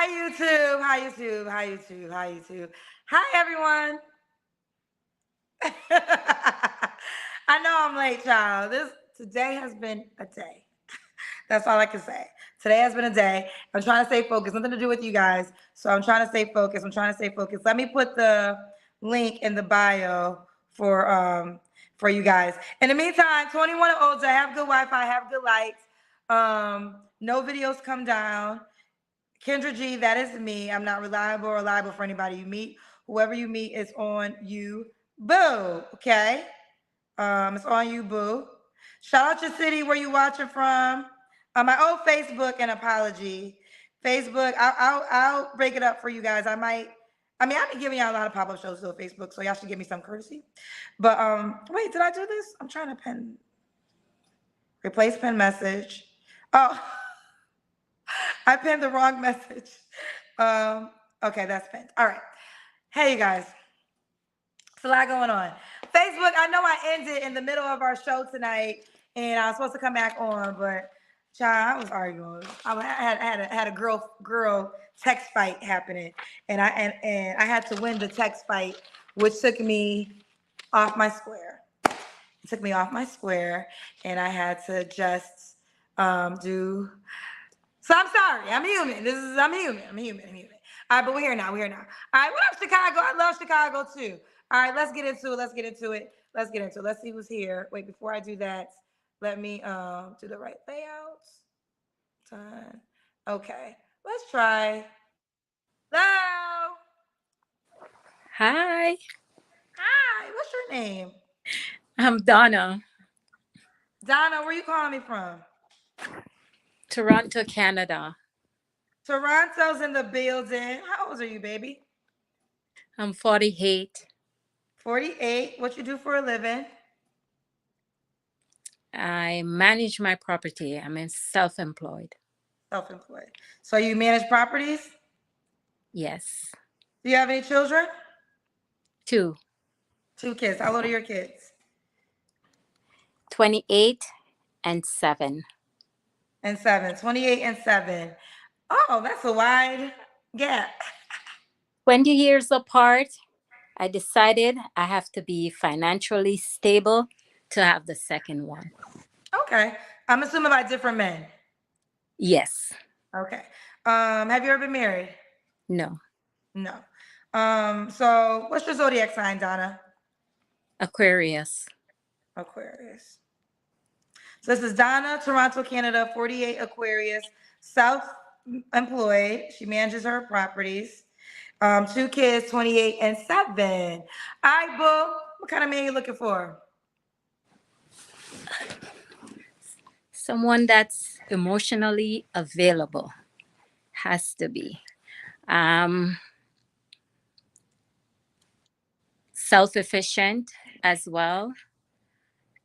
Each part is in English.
Hi YouTube. Hi YouTube. Hi YouTube. Hi YouTube. Hi everyone. I know I'm late, child. This today has been a day. That's all I can say. Today has been a day. I'm trying to stay focused. Nothing to do with you guys. So I'm trying to stay focused. I'm trying to stay focused. Let me put the link in the bio for you guys. In the meantime, 21 and older, have good Wi-Fi, have good lights. No videos come down. Kendra G, that is me. I'm not reliable for anybody you meet. Whoever you meet is on you, boo. Okay. It's on you, boo. Shout out your city where you watching from. My old Facebook, an apology. Facebook, I'll break it up for you guys. I've been giving y'all a lot of pop-up shows to Facebook, so y'all should give me some courtesy. But wait, did I do this? I'm trying to replace pin message. Oh, I pinned the wrong message. Okay, that's pinned. All right. Hey, you guys. It's a lot going on. Facebook, I know I ended in the middle of our show tonight, and I was supposed to come back on, but child, I was arguing. I had a girl text fight happening, and I had to win the text fight, which took me off my square. It took me off my square, and I had to just do. So I'm sorry. I'm human. I'm human. I'm human. I'm human. All right, but we're here now. We're here now. All right, what up, Chicago? I love Chicago too. All right, let's get into it. Let's get into it. Let's get into it. Let's see who's here. Wait, before I do that, let me do the right layout. Done. Okay. Let's try. Hello. Hi, Hi. What's your name? I'm Donna, Donna, where you calling me from? Toronto, Canada. Toronto's in the building. How old are you, baby? I'm 48. 48. What you do for a living? I manage my property. I'm in self-employed. Self-employed. So you manage properties? Yes. Do you have any children? Two, Two kids. How old are your kids? 28 and 7. And seven. 28 and seven. Oh, that's a wide gap. 20 years apart, I decided I have to be financially stable to have the second one. Okay. I'm assuming by different men. Yes. Okay. Have you ever been married? No. No. So what's your zodiac sign, Donna? Aquarius. Aquarius. So this is Donna, Toronto, Canada, 48 Aquarius, self-employed. She manages her properties. Two kids, 28 and 7. All right, boo. What kind of man you looking for? Someone that's emotionally available has to be. Um, Self-efficient as well,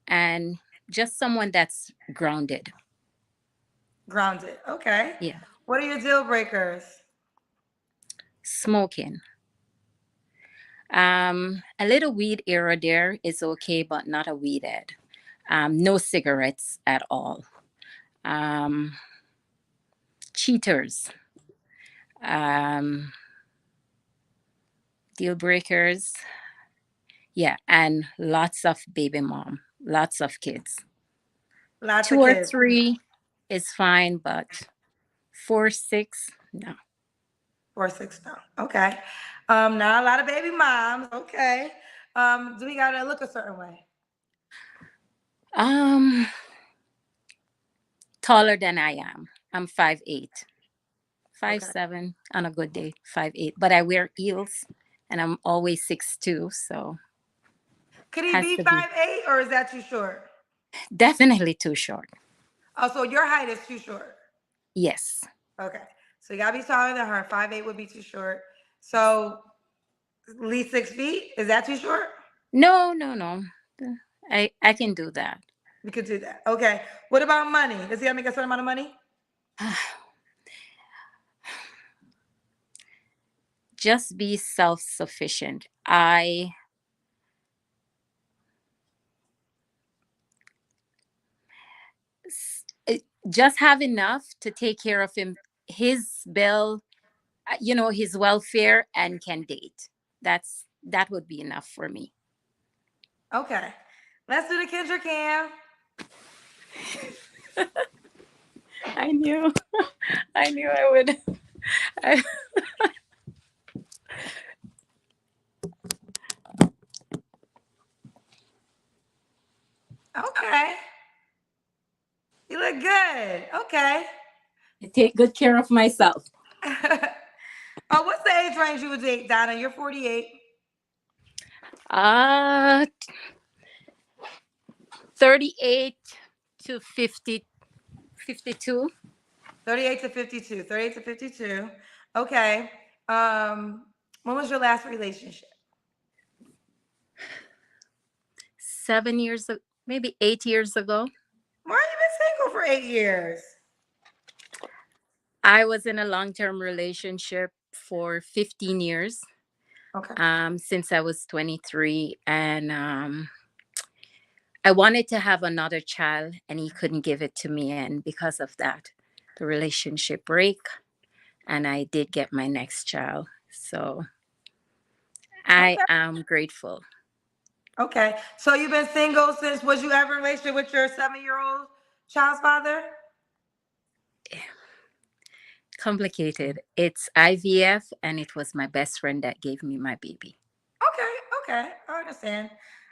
and just someone that's grounded. Grounded. Okay. Yeah. What are your deal breakers? Smoking. A little weed here or there is okay, but not a weed head. No cigarettes at all. Um, Cheaters. Um, Deal breakers. Yeah, and lots of baby mom, lots of kids. Lots Two of or kids. three is fine, but four, six, no. 4 6 now. Okay. Not a lot of baby moms. Okay. Do we gotta look a certain way? Um, Taller than I am. I'm 5'8". Five Okay. seven on a good day, 5'8". But I wear heels and I'm always 6'2", so Could he has be to be 5'8" or is that too short? definitely too short. Oh, so your height is too short. Yes. Okay. So you gotta be taller than her. 5'8" would be too short. So at least 6 feet. Is that too short? No, no, no. I can do that. We could do that. Okay. What about money? Does he have to make a certain amount of money? Just be self-sufficient. I s- just have enough to take care of him, his bill, his welfare and can date. That would be enough for me. Okay. Let's do the Kendra Cam. I knew. I knew I would. I, Okay. You look good. Okay. I take good care of myself. Oh, what's the age range you would date, Donna? You're 48. Uh 38 to 50, 52. 38 to 52. 38 to 52. Okay. When was your last relationship? 7 years, maybe 8 years ago. Why have you been single for 8 years? I was in a long-term relationship for 15 years, Okay. since I was 23. And I wanted to have another child, and he couldn't give it to me. And because of that, the relationship break, and I did get my next child. So I Okay. am grateful. Okay. So you've been single since, was you ever in a relationship with your 7-year-old child's father? Complicated. It's IVF, and it was my best friend that gave me my baby. Okay. Okay. I understand.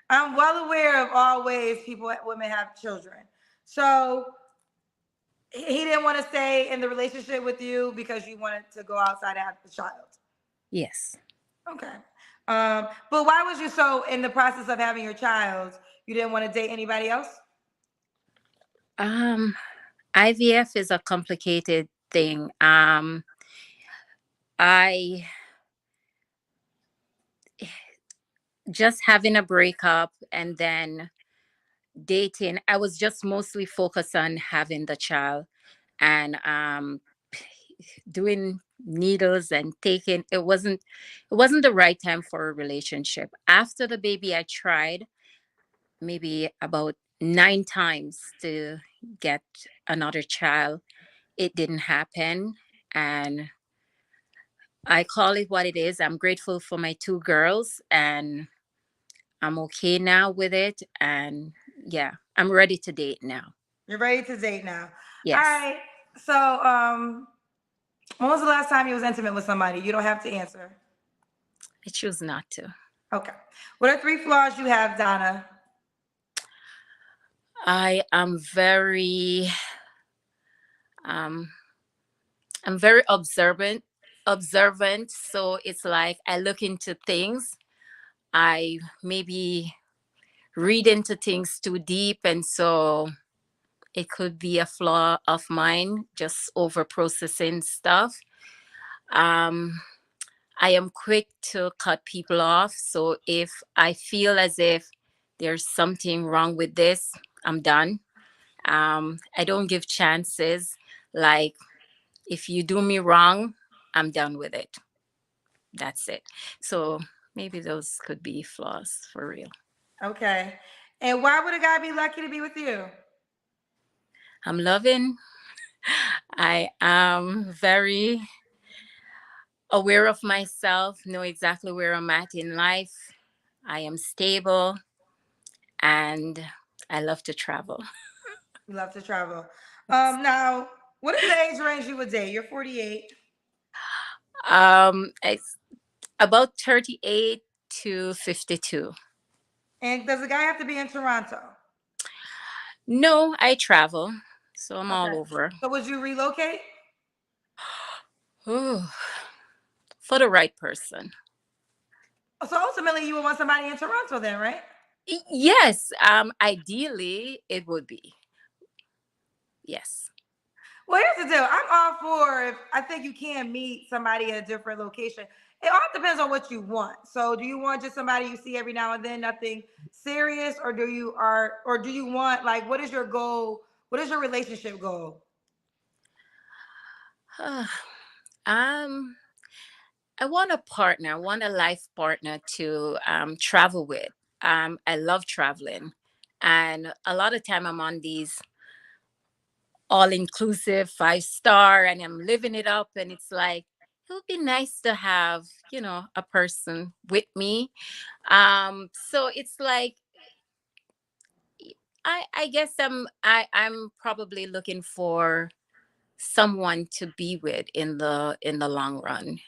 I'm well aware of all ways women have children. So he didn't want to stay in the relationship with you because you wanted to go outside and have the child. Yes. Okay. But why was you so in the process of having your child? You didn't want to date anybody else? Um, IVF is a complicated thing. I just having a breakup and then dating. I was just mostly focused on having the child, and doing needles and taking. It wasn't the right time for a relationship. After the baby, I tried maybe about 9 times to get another child. It didn't happen, and I call it what it is. I'm grateful for my two girls, and I'm okay now with it. And yeah, I'm ready to date now. You're ready to date now. All Yes. right. So, when was the last time you was intimate with somebody? You don't have to answer. I choose not to. Okay. What are 3 flaws you have, Donna? I am very um I'm very observant. So it's like I look into things. I maybe read into things too deep, and so it could be a flaw of mine, just over processing stuff. Um I am quick to cut people off. So if I feel as if there's something wrong with this, I'm done. I don't give chances. Like, if you do me wrong, I'm done with it. That's it. So maybe those could be flaws for real. Okay. And why would a guy be lucky to be with you? I'm loving. I am very aware of myself, know exactly where I'm at in life. I am stable, and I love to travel. You love to travel. Now, what is the age range you would date? You're 48. It's about 38 to 52. And does the guy have to be in Toronto? No, I travel, so I'm all Okay. over. So would you relocate? Ooh, for the right person. So ultimately, you would want somebody in Toronto then, right? Yes, ideally it would be. Yes. Well, here's the deal. I'm all for if I think you can meet somebody at a different location. It all depends on what you want. So, do you want just somebody you see every now and then, nothing serious, or do you want like what is your goal? What is your relationship goal? um, I want a partner. I want a life partner to travel with. I love traveling, and a lot of time I'm on these all inclusive 5 star, and I'm living it up, and it's like, it would be nice to have, a person with me. So it's like, I guess I'm probably looking for someone to be with in the long run.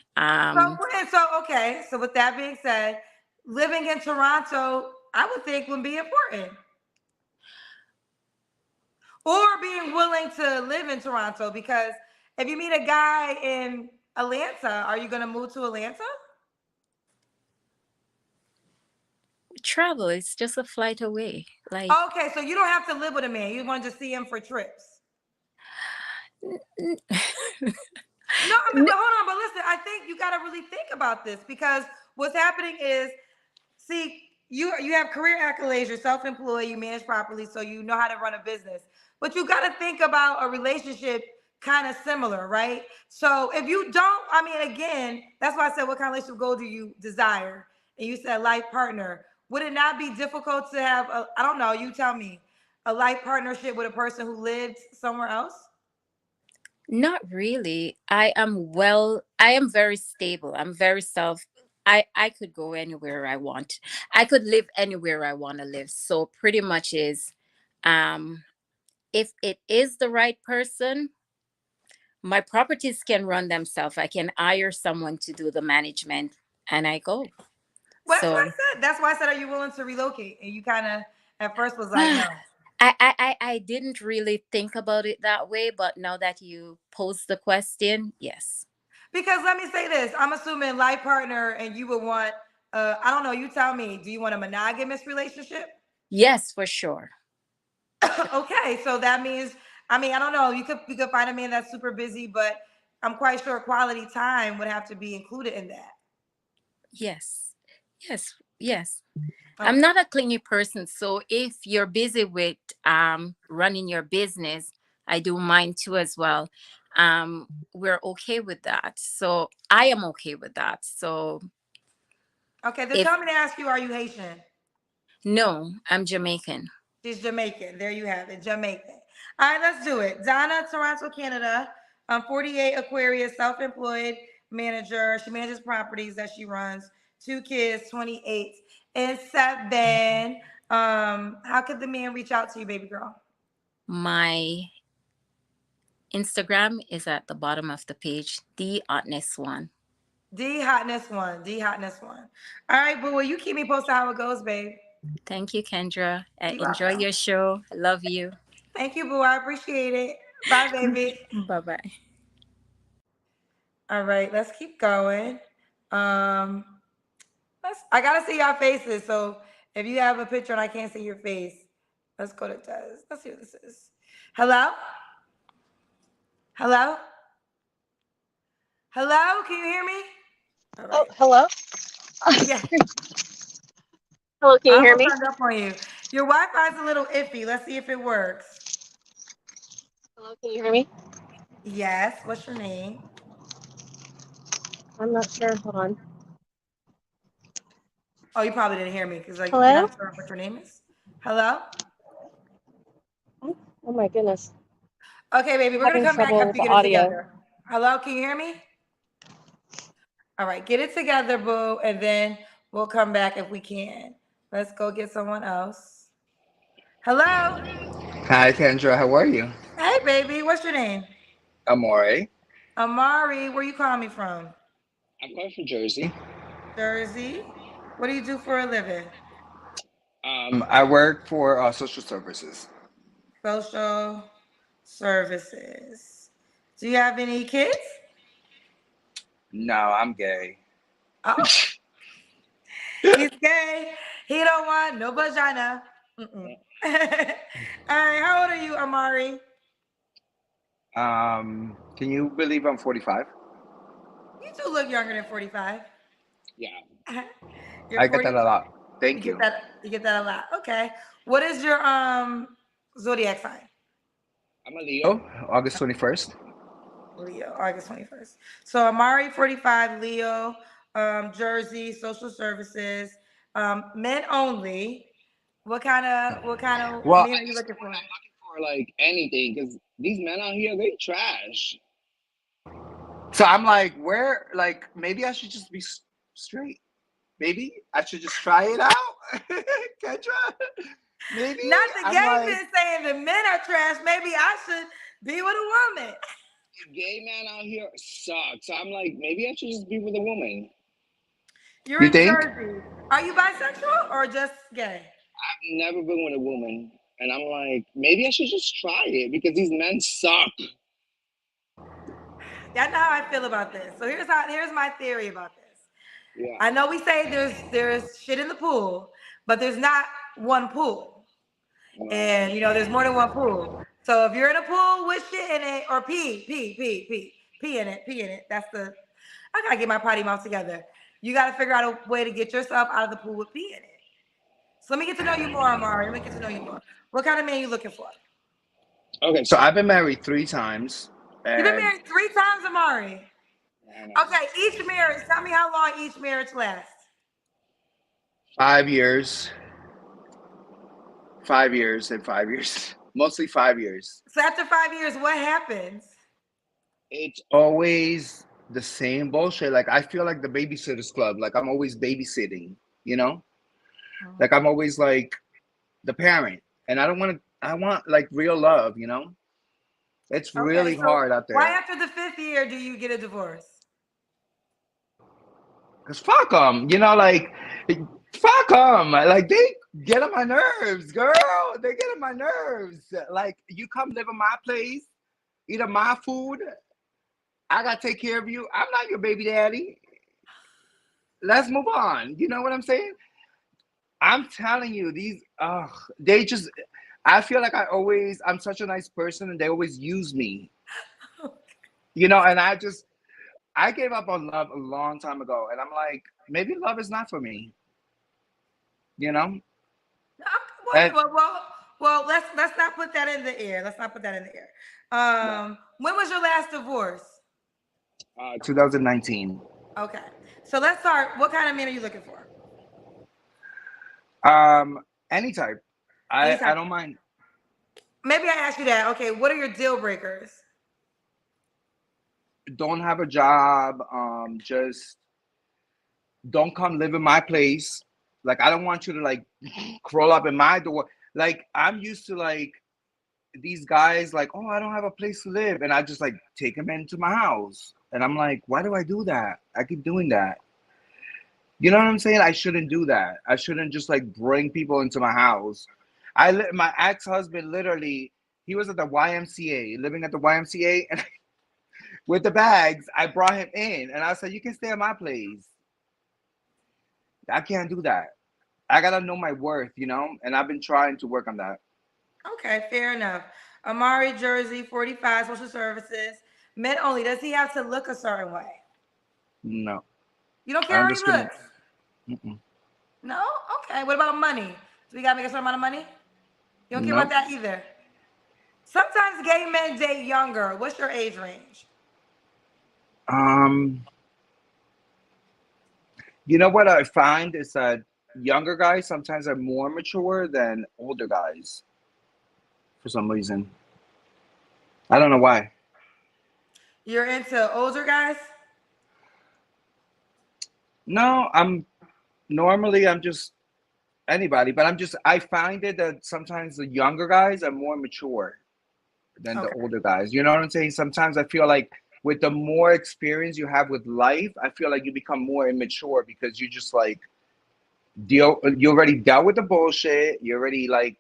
Okay. So with that being said, living in Toronto, I would think would be important. Or being willing to live in Toronto, because if you meet a guy in Atlanta, are you going to move to Atlanta? Travel is just a flight away. Like, Okay, so you don't have to live with a man. You want to just see him for trips. n- No, I mean, n- but hold on, but listen, I think you got to really think about this, because what's happening is, see, you have career accolades, you're self-employed, you manage properly, so you know how to run a business. But you got to think about a relationship kind of similar, right? So if you don't, I mean, again, that's why I said, what kind of relationship goal do you desire? And you said life partner. Would it not be difficult to have a, I don't know, you tell me, a life partnership with a person who lived somewhere else? Not really. I am very stable. I'm very self. I could go anywhere I want. I could live anywhere I want to live. So pretty much is, um, if it is the right person, my properties can run themselves. I can hire someone to do the management, and I go. Well, that's what So I said. That's why I said, are you willing to relocate? And you kind of at first was like, no. I didn't really think about it that way, but now that you pose the question, yes. Because let me say this, I'm assuming life partner, and you would want, I don't know, you tell me, do you want a monogamous relationship? Yes, for sure. Okay, so that means, I mean, I don't know, you could find a man that's super busy, but I'm quite sure quality time would have to be included in that. Yes. Yes. Yes. I'm Okay. not a clingy person, so if you're busy with running your business, I do mine too as well. We're okay with that. So I am okay with that. So Okay, they're if telling me to ask you, are you Haitian? no, I'm Jamaican. She's Jamaican. There you have it, Jamaican. All right, let's do it. Donna, Toronto, Canada. 48, Aquarius, self-employed manager. She manages properties that she runs. Two kids, 28 and 7. How could the man reach out to you, baby girl? My Instagram is at the bottom of the page, the hotness one. D hotness one. D hotness one. All right, boo. Well, you keep me posted how it goes, babe. Thank you, Kendra. I You enjoy welcome. your show. I love you. Thank you, boo. I appreciate it. Bye, baby. Bye bye. All right, let's keep going. Um, I gotta see your faces. So if you have a picture and I can't see your face, let's go to Des. Let's see what this is. Hello? Hello? Hello? Can you hear me? All Oh, right. hello. Yeah, Hello, can I you hear almost me? hung up on you. Your Wi-Fi is a little iffy. Let's see if it works. Hello, can you hear me? Yes. What's your name? I'm not sure. Hold on. Oh, you probably didn't hear me because like you're Hello? not sure what your name is. Hello? Oh my goodness. Okay, baby, we're gonna Having come back trouble after with you the get it audio. together. Hello, can you hear me? All right, get it together, boo, and then we'll come back if we can. Let's go get someone else. Hello? Hi, Kendra. How are you? Hey, baby, what's your name? Amari. Amari, where you calling me from? I'm calling from Jersey. Jersey. What do you do for a living? I work for social services. Social services. Do you have any kids? No, I'm gay. Oh, he's gay. He don't want no vagina. Mm-mm. All right, how old are you, Amari? Can you believe I'm 45? You do look younger than 45. Yeah, You're I get that 40. a lot. You Thank get you. that. You get that a lot. Okay. What is your zodiac sign? I'm a Leo, August 21st. Leo, August 21st. So Amari 45, Leo, Jersey, social services, men only. What kind of Well, men are at you this looking point, for? I'm looking for like anything because these men out here, they trash. So I'm like, where? Like, maybe I should just be straight. Maybe I should just try it out. Kendra, maybe Not the I'm gay like, men saying the men are trash. Maybe I should be with a woman. the gay man out here sucks. So I'm like, maybe I should just be with a woman. You're You in think? Jersey. Are you bisexual or just gay? I've never been with a woman, and I'm like, maybe I should just try it because these men suck. Y'all know how I feel about this. So here's my theory about this. Yeah. I know we say there's shit in the pool, but there's not one pool. And there's more than one pool. So if you're in a pool with shit in it, or pee in it. I gotta get my potty mouth together. You gotta figure out a way to get yourself out of the pool with pee in it. So let me get to know you more, Amari. Let me get to know you more. What kind of man are you looking for? Okay, so I've been married 3 times. You've been And married 3 times, Amari. Okay, each marriage, tell me how long each marriage lasts. 5 years. 5 years and 5 years. Mostly 5 years. So after 5 years, what happens? It's always the same bullshit. Like I feel like the babysitters club. Like I'm always babysitting, you know? Like I'm always like the parent. And I don't want to I want like real love, you know? It's Okay, really so hard out why there. after the 5th year do you get a divorce? Cause fuck them, you know, like fuck them. Like they get on my nerves, girl. They get on my nerves. Like you come live in my place, eat of my food. I gotta take care of you. I'm not your baby daddy. Let's move on. You know what I'm saying? I'm telling you, they just. I feel like I'm such a nice person, and they always use me. You know, and I gave up on love a long time ago, and I'm like, maybe love is not for me. You know, and Well, let's not put that in the air. Let's not put that in the air. When was your last divorce? 2019. Okay, so let's start. What kind of man are you looking for? Any type. I Anytime. don't mind. Maybe I ask you that. Okay, what are your deal breakers? Don't have a job. Just don't come live in my place. Like I don't want you to like crawl up in my door. Like I'm used to like these guys like, oh, I don't have a place to live, and I just like take them into my house, and I'm like, why do I do that? I keep doing that. You know what I'm saying? I shouldn't do that. I shouldn't just like bring people into my house. My ex-husband literally, he was at the YMCA, living at the YMCA, and with the bags, I brought him in, and I said, you can stay at my place. I can't do that. I gotta know my worth, you know, and I've been trying to work on that. Okay, fair enough. Amari, Jersey, 45, social services, men only. Does he have to look a certain way? No, You don't care I'm how he just gonna. looks? Mm-mm. No? Okay. What about money? Do we gotta make a certain amount of money? You don't care about Nope. that either. Sometimes gay men date younger. What's your age range? Um, you know what I find is that younger guys sometimes are more mature than older guys for some reason. I don't know why. You're into older guys? No, I'm just anybody, but I find it that sometimes the younger guys are more mature than the Okay. older guys. You know what I'm saying? Sometimes I feel like with the more experience you have with life, I feel like you become more immature because you just like you already dealt with the bullshit. You already like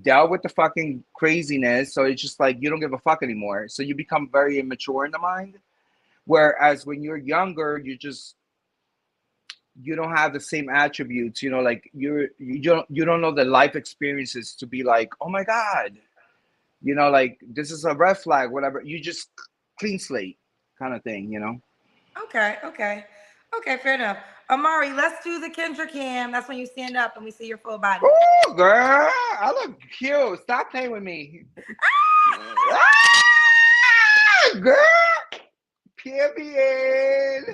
dealt with the fucking craziness. So it's just like you don't give a fuck anymore. So you become very immature in the mind. Whereas when you're younger, you don't have the same attributes, you know, like you don't know the life experiences to be like, oh my God, you know, like this is a red flag, whatever. You just clean slate kind of thing, you know. Okay, fair enough. Amari, let's do the Kendra cam. That's when you stand up and we see your full body. Oh girl, I look cute. Stop playing with me. Ah, girl, period.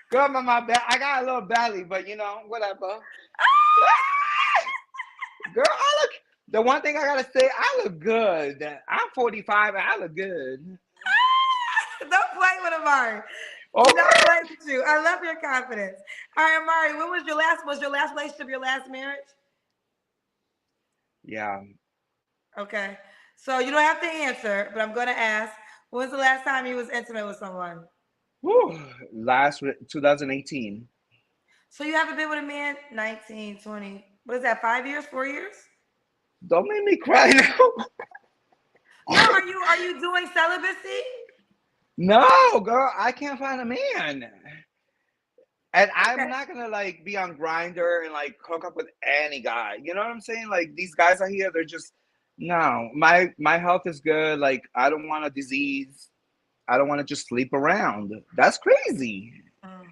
Girl, I got a little belly, but you know, whatever. Girl, The one thing I gotta say, I look good. I'm 45 and I look good. Don't play with Amari. Okay. Don't play with you. I love your confidence. All right, Amari, when was your last relationship, your last marriage? Yeah. Okay. So you don't have to answer, but I'm gonna ask, when was the last time you was intimate with someone? Whew. 2018. So you haven't been with a man 19, 20, what is that, 5 years, 4 years? Don't make me cry now. No, are you doing celibacy? No, girl, I can't find a man. And I'm Okay. not gonna like be on Grinder and like hook up with any guy. You know what I'm saying? Like these guys out here, they're just no. My health is good. Like I don't want a disease. I don't want to just sleep around. That's crazy. Mm,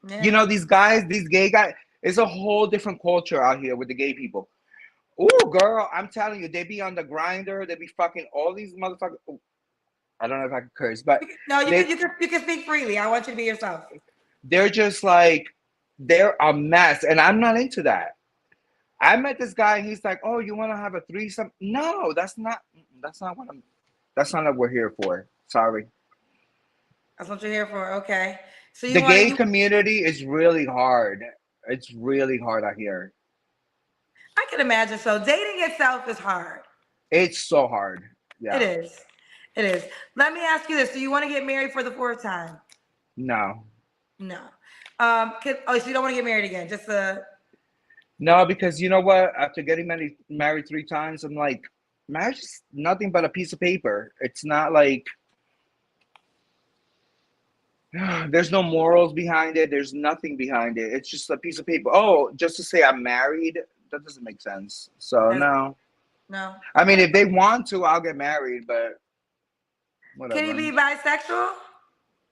You yeah. know, these guys, these gay guys, it's a whole different culture out here with the gay people. Oh, girl, I'm telling you, they be on the Grinder. They be fucking all these motherfuckers. Ooh, I don't know if I can curse, but No, you can they you can you can speak freely. I want you to be yourself. they're just like they're a mess, and I'm not into that. I met this guy, and he's like, "Oh, you want to have a threesome?" No, that's not what I'm. That's not what we're here for. Sorry. That's what you're here for. Okay. So you The want to gay you community is really hard. It's really hard out here. I can imagine. So dating itself is hard. It's so hard. It Yeah. is. It is. Let me ask you this. Do you want to get married for the fourth time? No. No. So you don't want to get married again? Just No, because you know what? After getting married 3 times, I'm like, marriage is nothing but a piece of paper. It's not like there's no morals behind it. There's nothing behind it. It's just a piece of paper. Oh, just to say I'm married, that doesn't make sense. So that's no. no. I mean, Okay. if they want to, I'll get married, but Can he whatever. be bisexual?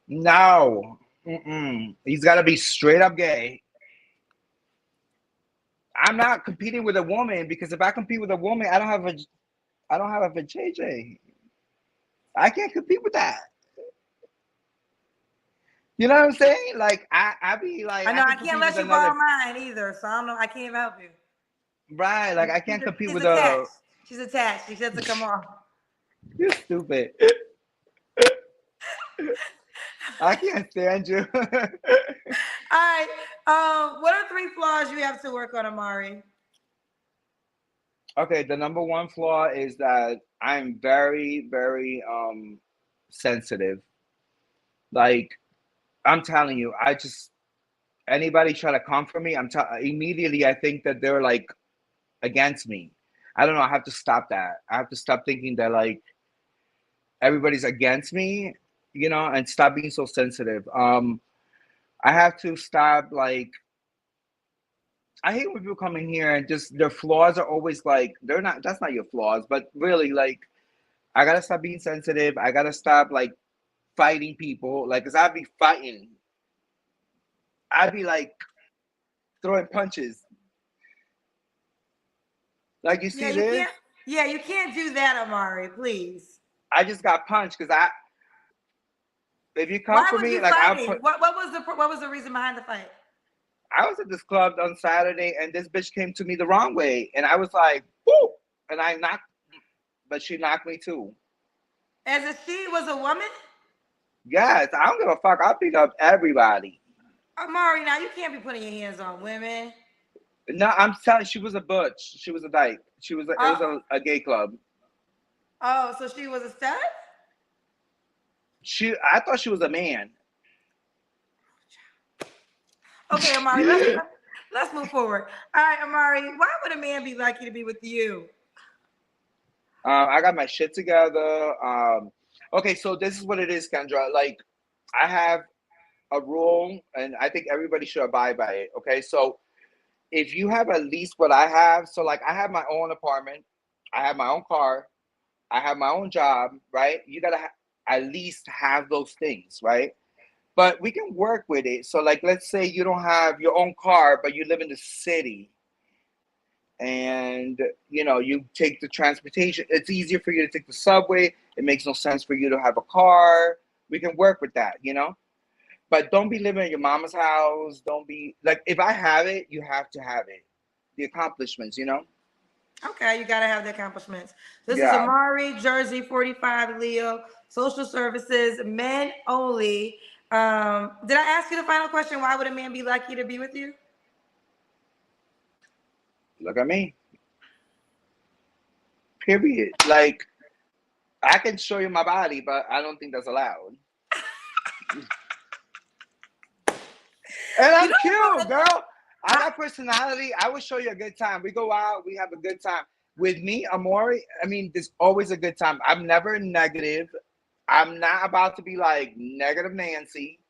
No. Mm-mm. He's got to be straight up gay. I'm not competing with a woman because if I compete with a woman, I don't have a JJ. I can't compete with that. You know what I'm saying? Like I be like I I know can I can't compete with let you borrow another mine either, so I don't know. I can't even help you. right. Like I can't compete She's with a attached. She's attached. She said to come off. you're stupid. I can't stand you. All right. What are 3 flaws you have to work on, Amari? Okay, the number one flaw is that I'm very, very sensitive. Like I'm telling you, I just anybody try to come for me, immediately I think that they're like against me. I don't know. I have to stop that. I have to stop thinking that like everybody's against me, you know, and stop being so sensitive. I have to stop like I hate when people come in here and just their flaws are always like they're not. That's not your flaws, but really like I gotta stop being sensitive. I gotta stop like fighting people. Like, cause I'd be fighting. I'd be like throwing punches. Like you Yeah, see you this? can't. Yeah, you can't do that, Amari. Please. I just got punched because I. If you come Why for was me, you like I'll fighting? put. What was the reason behind the fight? I was at this club on Saturday, and this bitch came to me the wrong way, and I was like, "Whoo!" And I knocked, but she knocked me too. As if she was a woman? Yes, I don't give a fuck. I'll beat up everybody. Amari, now you can't be putting your hands on women. No, I'm telling. She was a butch. She was a dyke. She was. It was Oh, a gay club. oh, so she was a stud? I thought she was a man. Okay, Amari, let's move forward. All right, Amari, why would a man be lucky to be with you? I got my shit together. Okay, so this is what it is, Kendra. Like, I have a rule, and I think everybody should abide by it. Okay, so if you have at least what I have, so like I have my own apartment, I have my own car, I have my own job, right? You gotta at least have those things, right? But we can work with it. So, like, let's say you don't have your own car, but you live in the city and you take the transportation. It's easier for you to take the subway. It makes no sense for you to have a car. We can work with that. But don't be living in your mama's house. Don't be like, if I have it, you have to have it. The accomplishments. Okay, you gotta have the accomplishments. This is Yeah. Amari, Jersey, 45, Leo, social services, men only. Did I ask you the final question? Why would a man be lucky to be with you? Look at me. Period. Like, I can show you my body, but I don't think that's allowed. And You I'm know cute, what? girl. I got personality. I will show you a good time. We go out, we have a good time. With me, Amori, I mean, there's always a good time. I'm never negative. I'm not about to be like negative Nancy.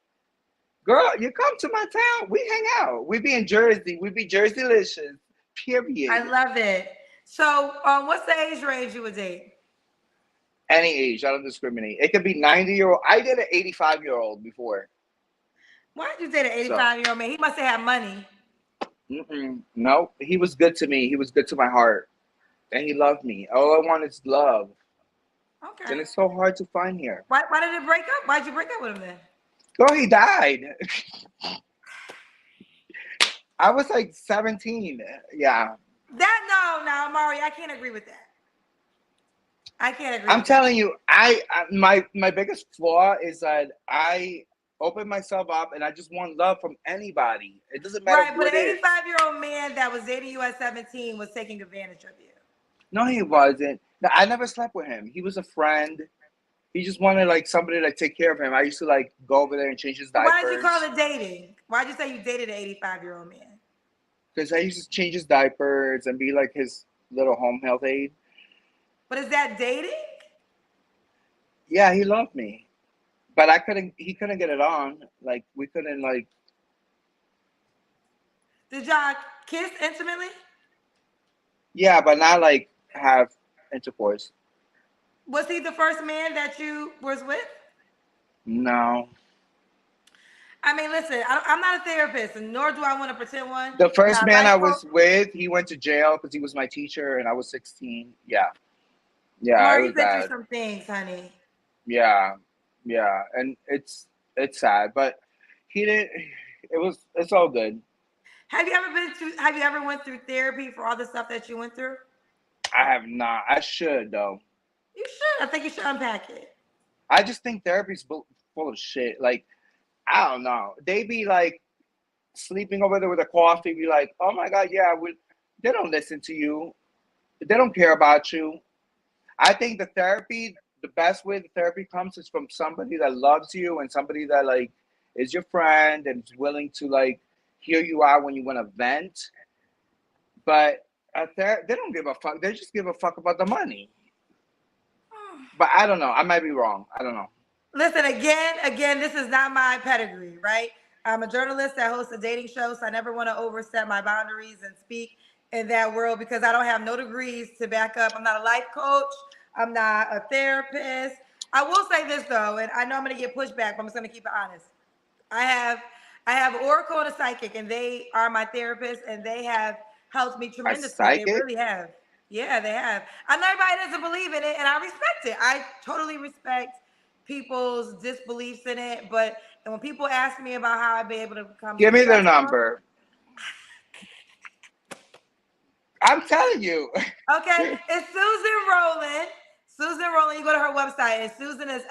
Girl, you come to my town, we hang out. We be in Jersey. We be Jersey-licious. I Period. love it. So, what's the age range you would date? Any age, I don't discriminate. It could be 90-year-old. I did an 85-year-old before. Why did you date an So, 85-year-old man? He must have had money. no, he was good to me. He was good to my heart. And he loved me. All I want is love. Okay. And it's so hard to find here. Why did it break up? Why'd you break up with him then? Girl, he died. I was like 17. Yeah. No, Amari, I can't agree with that. I can't agree I'm with that. telling you, my biggest flaw is that I open myself up and I just want love from anybody. It doesn't matter Right, who but it an is. 85-year-old man that was dating you at 17 was taking advantage of you. No, he wasn't. No, I never slept with him. He was a friend. He just wanted like somebody to take care of him. I used to like go over there and change his So why did you call diapers. it dating? Why'd you say you dated an 85-year-old man? Because I used to change his diapers and be like his little home health aide. But is that dating? Yeah, he loved me. But he couldn't get it on. Like we couldn't like Did y'all kiss intimately? yeah, but not like have intercourse. Was he the first man that you was with? No. I mean, listen, I'm not a therapist, and nor do I want to pretend one. The And first I man like I folks. was with, he went to jail because he was my teacher and I was 16. Yeah. Yeah, it Amari, was you've been through bad. some things, honey. Yeah. Yeah. And it's sad. But he didn't it's all good. Have you ever went through therapy for all the stuff that you went through? I have not. I should though. You should. I think you should unpack it. I just think therapy's full of shit. Like, I don't know. They be like sleeping over there with a coffee, be like, oh my God, yeah, they don't listen to you. They don't care about you. I think the best way the therapy comes is from somebody that loves you and somebody that like is your friend and is willing to like hear you out when you want to vent. But they don't give a fuck. They just give a fuck about the money. But I don't know. I might be wrong. I don't know. Listen, again, this is not my pedigree, right? I'm a journalist that hosts a dating show, so I never want to overstep my boundaries and speak in that world because I don't have no degrees to back up. I'm not a life coach. I'm not a therapist. I will say this though, and I know I'm going to get pushback, but I'm just going to keep it honest. I have I have Oracle and a psychic, and they are my therapist, and they have helped me A tremendously. They psychic? really have. Yeah, they have. I know everybody doesn't believe in it, and I respect it. I totally respect people's disbeliefs in it. But and when people ask me about how I've been able to become Give me their successful, number. I'm telling you. okay, it's Susan Rowland. Susan Rowland. You go to her website, and Susan is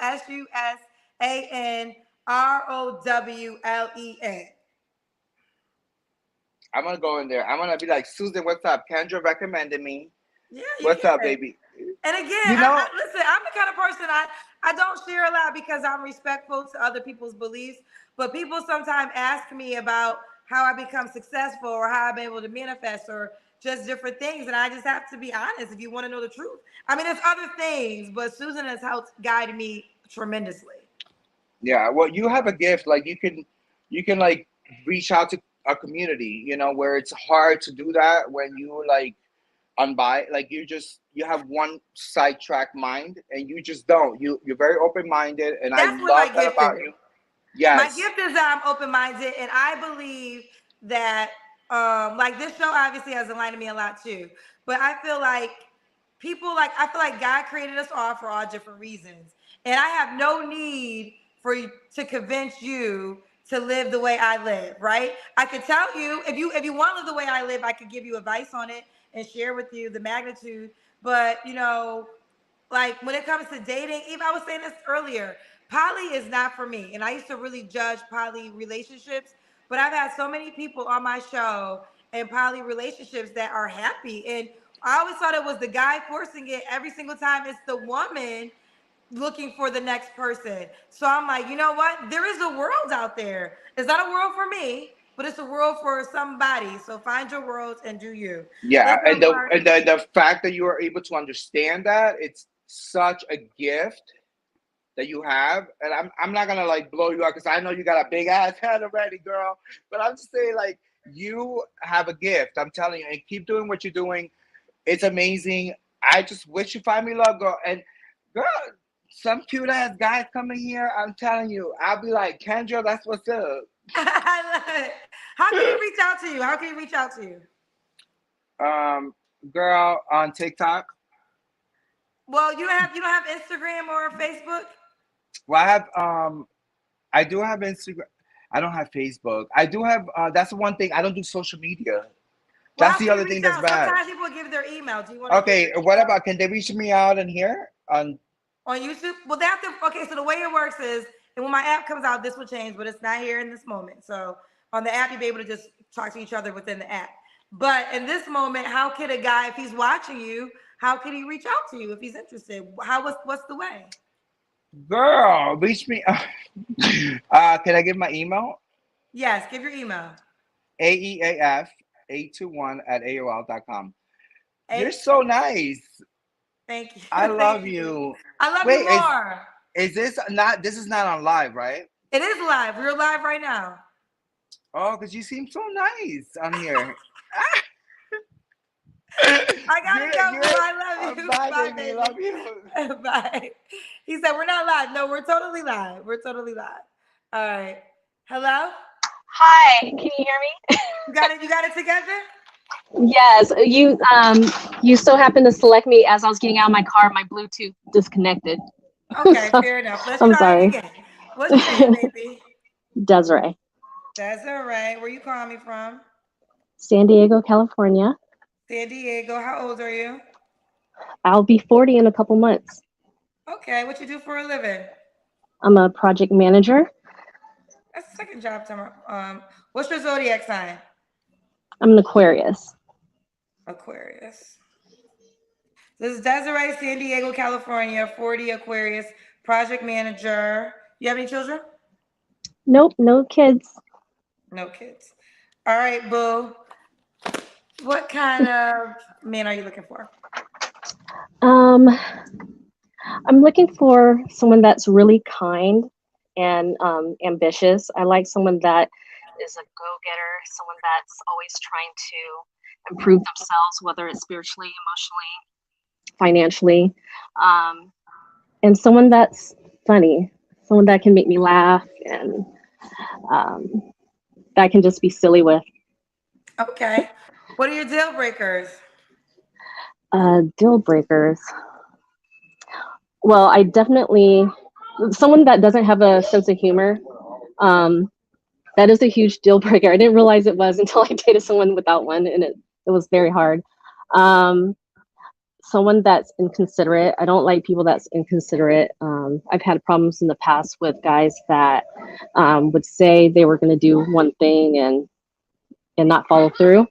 SUSANROWLEN. I'm gonna go in there. I'm gonna be like, Susan, what's up? Kendra recommended me. Yeah, you What's up, can. baby? And again, You know, listen, I'm the kind of person I don't share a lot because I'm respectful to other people's beliefs. But people sometimes ask me about how I become successful or how I've been able to manifest or just different things. And I just have to be honest if you want to know the truth. I mean, there's other things, but Susan has helped guide me tremendously. yeah. Well, you have a gift. Like you can like reach out to a community. You know, where it's hard to do that when you like like you have one sidetrack mind and you just don't. You're very open minded, and I That's what my love that gift about is. you. My Yes. gift is that I'm open-minded, and I believe that like this show obviously has enlightened me a lot too. But I feel like I feel like God created us all for all different reasons. And I have no need for you to convince you to live the way I live, right? I could tell you if you want to live the way I live, I could give you advice on it and share with you the magnitude. But like when it comes to dating, even I was saying this earlier, poly is not for me. And I used to really judge poly relationships, but I've had so many people on my show in poly relationships that are happy. And I always thought it was the guy forcing it every single time. It's the woman looking for the next person. So I'm like, you know what? There is a world out there. It's not a world for me, but it's a world for somebody. So find your world and do you. Yeah, Listen, and the Mark. and the fact that you are able to understand that, it's such a gift that you have. And I'm not gonna like blow you up because I know you got a big ass head already, girl. But I'm just saying, like, you have a gift. I'm telling you, and keep doing what you're doing. It's amazing. I just wish you find me love, girl. And girl, some cute ass guys coming here. I'm telling you, I'll be like, Kendra, that's what's up. I love it. How can he reach out to you? How can he reach out to you? Girl, on TikTok. Well, you don't have Instagram or Facebook? Well, I do have Instagram. I don't have Facebook. I do have. That's the one thing I don't do social media. Well, That's how the can you other thing reach that's out? bad. Sometimes people give their email. Do you want to give Okay, your what email about, can they reach me out in here on? on YouTube? Well, they have to. Okay, so the way it works is, and when my app comes out, this will change, but it's not here in this moment. So on the app, you'll be able to just talk to each other within the app. But in this moment, how could a guy, if he's watching you, how could he reach out to you if he's interested? What's the way? Girl, reach me. Can I give my email? Yes, give your email. AEAF821 at AOL.com. You're Hey, so nice. thank you, I thank love you. you. I love Wait, you more. is this not? This is not on live, right? It is live. We're live right now. Oh, because you seem so nice on here. I gotta go, boo. You're. I love you. Bye, Bye, baby. baby. Love you. Bye. He said, we're not live. No, we're totally live. We're totally live. All right. Hello? Hi, can you hear me? You got it? You got it together? Yes, you so happened to select me as I was getting out of my car. My Bluetooth disconnected. Okay, So, fair enough. Let's I'm try it sorry. again. What's your name, baby? Desiree, That's all right. Where you calling me from? San Diego, California. San Diego. How old are you? I'll be 40 in a couple months. Okay, what you do for a living? I'm a project manager. That's the second job time. What's your zodiac sign? I'm an Aquarius. Aquarius. This is Desiree, San Diego, California, 40 Aquarius, project manager. You have any children? Nope, no kids. No kids. All right, boo. What kind of man are you looking for? Um, I'm looking for someone that's really kind and ambitious. I like someone that is a go-getter, someone that's always trying to improve themselves, whether it's spiritually, emotionally, financially, and someone that's funny, someone that can make me laugh and that I can just be silly with. Okay. What are your deal breakers? Deal breakers. Well, I definitely, someone that doesn't have a sense of humor. That is a huge deal breaker. I didn't realize it was until I dated someone without one, and it was very hard. Someone that's inconsiderate. I don't like people that's inconsiderate. I've had problems in the past with guys that would say they were going to do one thing and not follow through.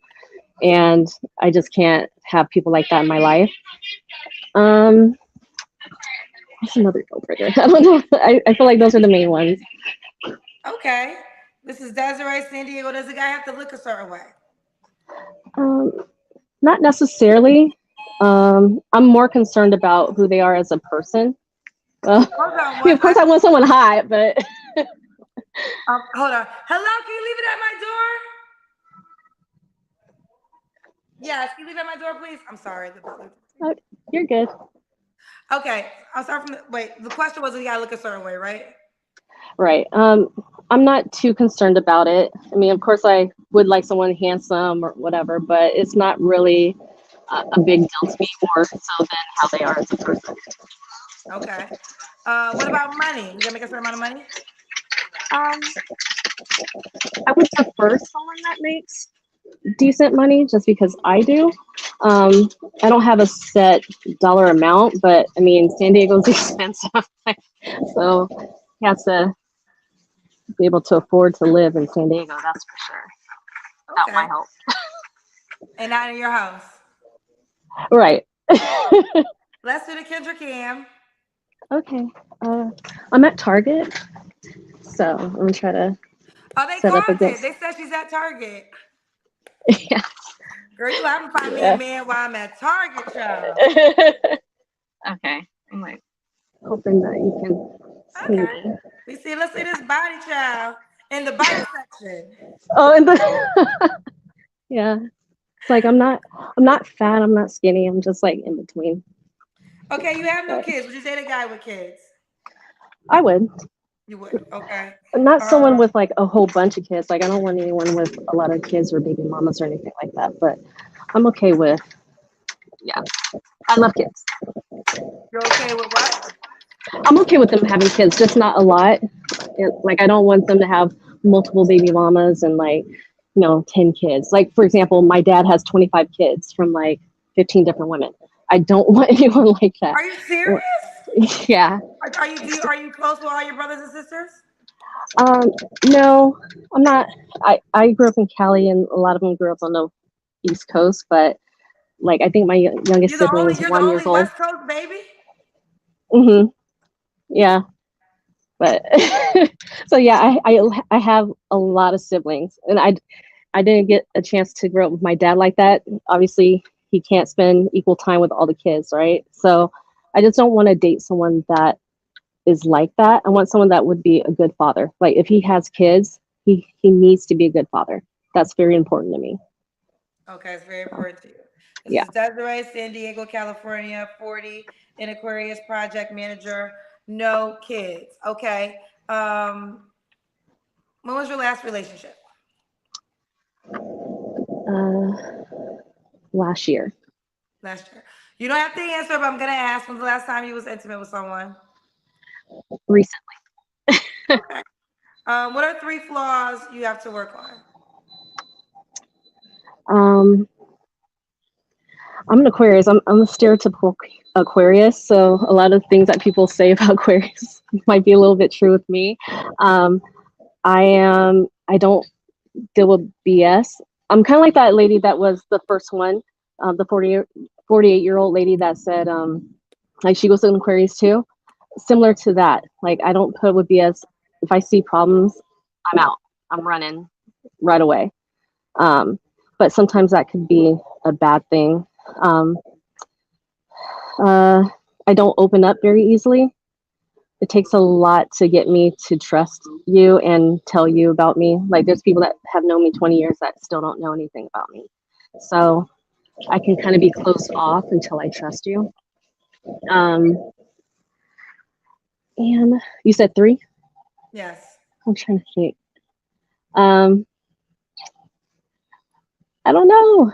And I just can't have people like that in my life. What's another deal breaker? I don't know. I feel like those are the main ones. Okay. This is Desiree, San Diego. Does the guy have to look a certain way? Not necessarily. I'm more concerned about who they are as a person. Hold on. I mean, of course, I want someone hot, but Hold on. Hello, can you leave it at my door? Yes, can you leave it at my door, please? I'm sorry. you're good. Okay, I'll start from the question was, you gotta look a certain way, right? Right. I'm not too concerned about it. I mean, of course, I would like someone handsome or whatever, but it's not really a big deal to me more so than how they are as a person. Okay. What about money? You gonna make a certain amount of money? I would prefer someone that makes decent money just because I do. I don't have a set dollar amount, but I mean, San Diego's expensive. So you have to be able to afford to live in San Diego, that's for sure. Without my Okay. help. And not in your house. Right. Let's do the Kendra Cam. Okay. I'm at Target, so I'm gonna try to Oh, they set up a called good. it. They said she's at Target. Yeah. Girl, you haven't find me a Yeah. man while I'm at Target, child. Okay. I'm like hoping that you can see Okay. me. Let's see this body, child, in the bike section. Oh, and the yeah. It's like I'm not fat, I'm not skinny, I'm just like in between. Okay, you have no But kids. Would you date a guy with kids? I would. You would. Okay. Not someone Um, with like a whole bunch of kids. Like I don't want anyone with a lot of kids or baby mamas or anything like that. But I'm okay with yeah. I love kids. you're okay with what? I'm okay with them having kids, just not a lot. Like I don't want them to have multiple baby mamas and like, 10 kids. Like for example, my dad has 25 kids from like 15 different women. I don't want anyone like that. Are you serious? Yeah. Are you close with all your brothers and sisters? Um, no, I'm not. I grew up in Cali and a lot of them grew up on the East Coast, but like I think my youngest sibling is You're the 1 years only old. West Coast baby? Hmm. Yeah. But so yeah, I have a lot of siblings, and I didn't get a chance to grow up with my dad like that. Obviously, he can't spend equal time with all the kids, right? So I just don't want to date someone that is like that. I want someone that would be a good father. Like if he has kids, he needs to be a good father. That's very important to me. Okay, it's very important to you. This Yeah. is Desiree, San Diego, California, 40, in Aquarius, project manager, no kids. Okay. When was your last relationship? Uh, last year, Last year. You don't have to answer, but I'm gonna ask when's the last time you was intimate with someone? recently. Okay. What are three flaws you have to work on? Um, I'm an Aquarius. I'm a stereotypical Aquarius, so a lot of things that people say about Aquarius might be a little bit true with me. Um, I don't deal with BS. I'm kind of like that lady that was the first one, the 48-year-old lady that said, like she goes to Aquarius too. Similar to that, like I don't put up with BS. If I see problems, I'm out. I'm running right away. Um, but sometimes that could be a bad thing. Um, uh, I don't open up very easily. It takes a lot to get me to trust you and tell you about me. Like there's people that have known me 20 years that still don't know anything about me. So I can kind of be closed off until I trust you. Um, and you said three? Yes. I'm trying to think. Um, I don't know.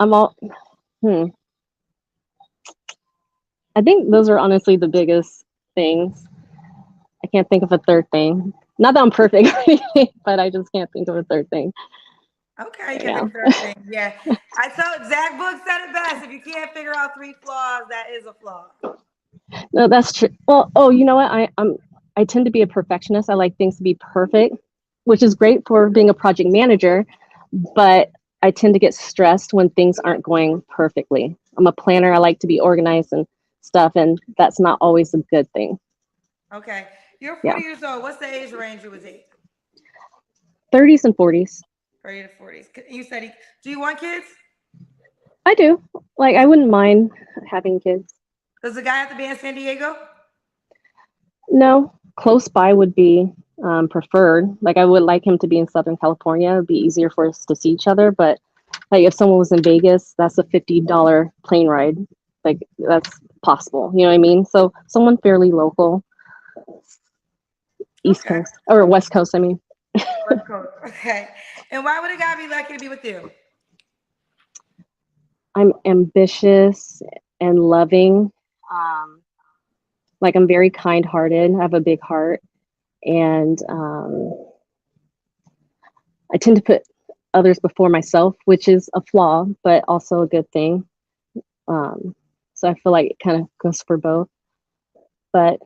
I'm all, hmm. I think those are honestly the biggest things. I can't think of a third thing. Not that I'm perfect, but I just can't think of a third thing. Okay, you can Yeah. think third thing. Yeah. I told Zach Book said it best. If you can't figure out three flaws, that is a flaw. No, that's true. Well, oh, you know what? I tend to be a perfectionist. I like things to be perfect, which is great for being a project manager, but I tend to get stressed when things aren't going perfectly. I'm a planner. I like to be organized and stuff, and that's not always a good thing. Okay. You're Yeah. 40 years old. What's the age range you would date? 30s and 40s. 30 to 40s. You said, do you want kids? I do. Like, I wouldn't mind having kids. Does the guy have to be in San Diego? No, close by would be preferred. Like, I would like him to be in Southern California. It'd be easier for us to see each other. But like, if someone was in Vegas, that's a $50 plane ride. Like, that's possible. You know what I mean? So, someone fairly local, East Okay. Coast or West Coast. I mean, West Coast. Okay. And why would a guy be lucky to be with you? I'm ambitious and loving. Like, I'm very kind-hearted. I have a big heart, and I tend to put others before myself, which is a flaw, but also a good thing. So I feel like it kind of goes for both. But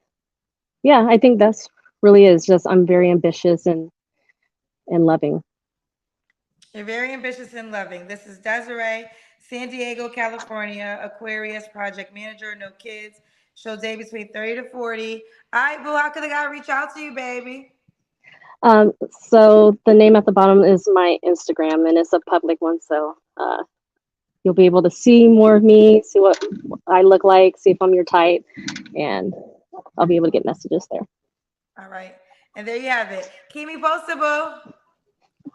yeah, I think that's really is just I'm very ambitious and loving. You're very ambitious and loving. This is Desiree, San Diego, California, Aquarius, project manager, no kids, show day between 30 to 40. All right, boo, how could the guy reach out to you, baby? So the name at the bottom is my Instagram, and it's a public one. So you'll be able to see more of me, see what I look like, see if I'm your type, and I'll be able to get messages there. All right. And there you have it. Keep me posted, boo.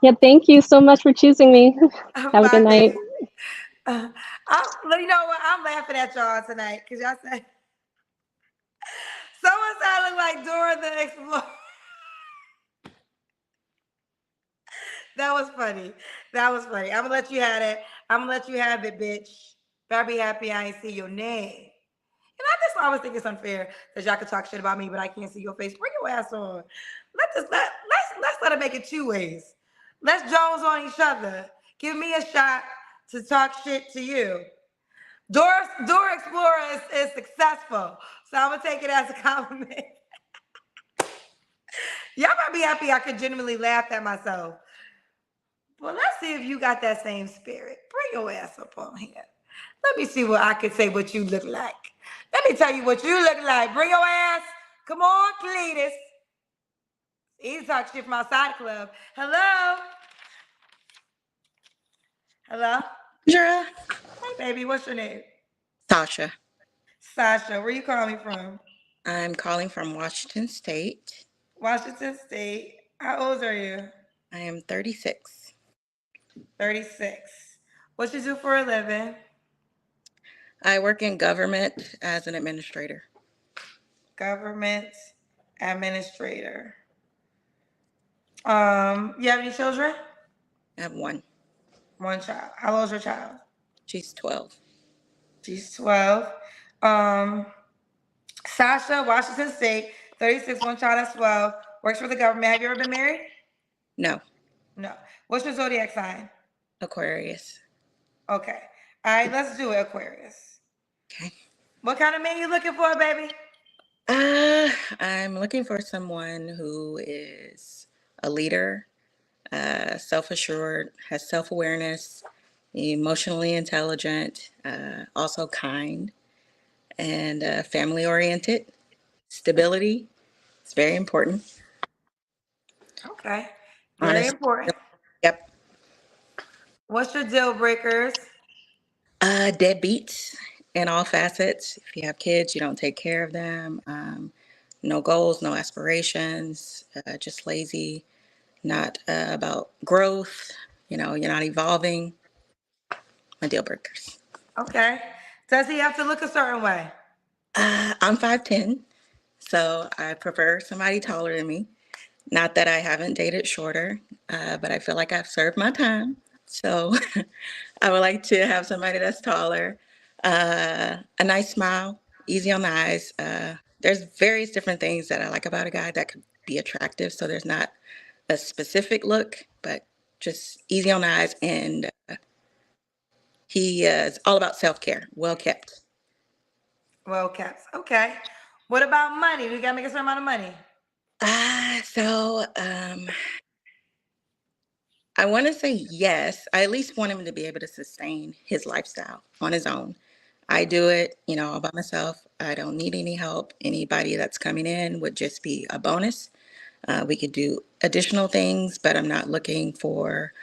Yeah, thank you so much for choosing me. Have a good Bye, night. baby. You know what? I'm laughing at y'all tonight because y'all said someone said I look like Dora the Explorer. That was funny. That was funny. I'm gonna let you have it. I'm gonna let you have it, bitch. Better be happy I ain't see your name. And I just always think it's unfair that y'all can talk shit about me, but I can't see your face. Bring your ass on. Let's let it make it two ways. Let's Jones on each other. Give me a shot to talk shit to you. Dora Explorer is successful, so I'm gonna take it as a compliment. Y'all might be happy I could genuinely laugh at myself. Well, let's see if you got that same spirit. Bring your ass up on here. Let me see what I could say what you look like. Let me tell you what you look like. Bring your ass. Come on, Cletus. Easy talk shit from outside the club. Hello? Hello? Sandra. Hey, baby, what's your name? Sasha. Sasha. Where you calling from? I'm calling from Washington State. Washington State. How old are you? I am 36. 36. What you do for a living? I work in government as an administrator. Government administrator. You have any children? I have one. One child. How old is your child? She's 12. She's 12. Um, Sasha, Washington State, 36, one child at 12, works for the government. Have you ever been married? No, No. What's your zodiac sign? Aquarius. Okay. All right, let's do it, Aquarius. Okay. What kind of man you looking for, baby? I'm looking for someone who is a leader, self-assured, has self-awareness, emotionally intelligent, also kind, and family-oriented. Stability. It's very important. Okay. Very Honest. important. Yep. What's your deal breakers? Deadbeats in all facets. If you have kids, you don't take care of them. No goals, no aspirations, just lazy, not about growth. You're not evolving. My deal breakers. Okay. Does he have to look a certain way? I'm 5'10", so I prefer somebody taller than me. Not that I haven't dated shorter, but I feel like I've served my time. So I would like to have somebody that's taller, a nice smile, easy on the eyes. There's various different things that I like about a guy that could be attractive. So there's not a specific look, but just easy on the eyes. And he is all about self-care, well kept. Well kept. Okay. What about money? We gotta make a certain amount of money. I want to say yes. I at least want him to be able to sustain his lifestyle on his own. I do it, all by myself. I don't need any help. Anybody that's coming in would just be a bonus. We could do additional things, but I'm not looking for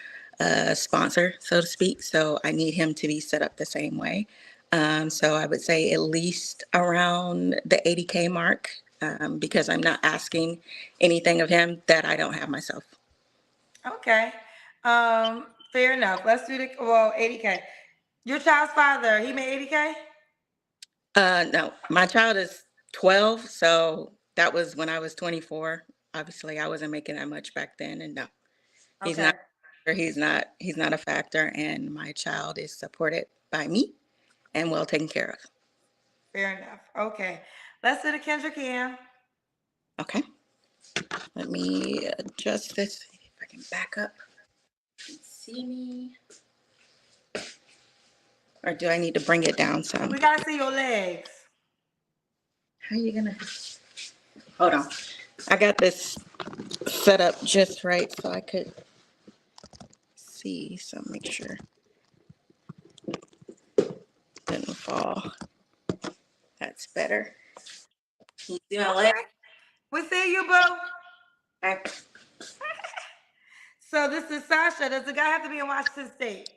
a sponsor, so to speak. So I need him to be set up the same way. So I would say at least around the 80K mark, because I'm not asking anything of him that I don't have myself. Okay. Fair enough. Let's do 80K. Your child's father, he made 80K? No, my child is 12, so that was when I was 24. Obviously, I wasn't making that much back then, and no, he's Okay. not. He's not a factor, and my child is supported by me and well taken care of. Fair enough. Okay. Let's do the Kendrick Cam. Okay, let me adjust this if I can back up. see me? Or do I need to bring it down some? We gotta see your legs. How are you gonna? Hold on. I got this set up just right so I could see. So make sure it didn't fall. That's better. Can you see my leg? Okay. We see you, boo. Okay. So this is Sasha. Does the guy have to be in Washington State?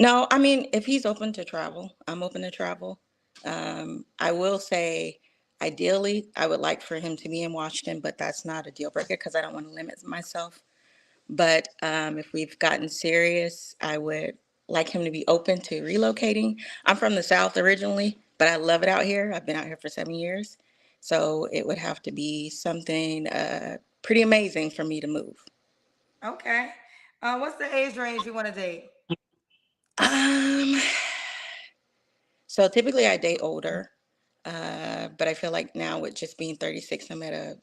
No, I mean, if he's open to travel, I'm open to travel. I will say, ideally, I would like for him to be in Washington, but that's not a deal breaker because I don't want to limit myself. But if we've gotten serious, I would like him to be open to relocating. I'm from the South originally, but I love it out here. I've been out here for 7 years. So it would have to be something pretty amazing for me to move. Okay. What's the age range you want to date? So typically I date older, but I feel like now with just being 36, I'm at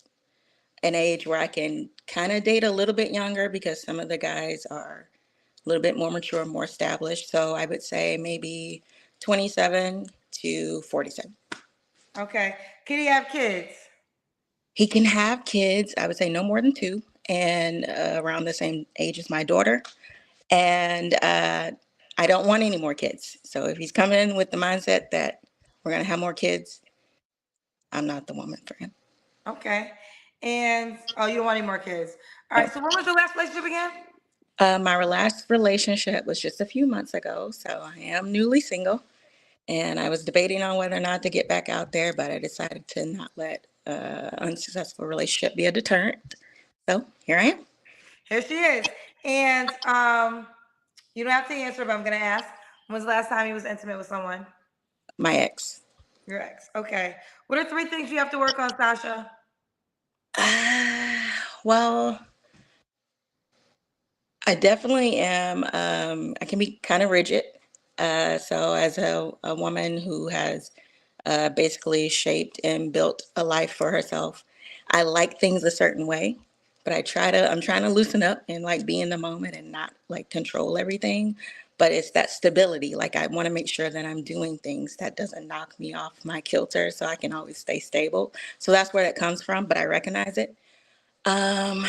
an age where I can kind of date a little bit younger because some of the guys are a little bit more mature, more established. So I would say maybe 27 to 47. Okay. Can he have kids? He can have kids, I would say no more than 2, and around the same age as my daughter. And I don't want any more kids. So if he's coming in with the mindset that we're going to have more kids, I'm not the woman for him. Okay. And oh, you don't want any more kids. All right. So when was your last relationship again? My last relationship was just a few months ago. So I am newly single. And I was debating on whether or not to get back out there, but I decided to not let unsuccessful relationship be a deterrent. So here I am. Here she is. And you don't have to answer, but I'm gonna ask. When was the last time you was intimate with someone? My ex. Your ex. Okay. What are 3 things you have to work on, Sasha? Well, I definitely am. I can be kind of rigid. So as a woman who has basically shaped and built a life for herself, I like things a certain way, but I'm trying to loosen up and like be in the moment and not like control everything. But it's that stability. Like I want to make sure that I'm doing things that doesn't knock me off my kilter so I can always stay stable. So that's where that comes from, but I recognize it. Um,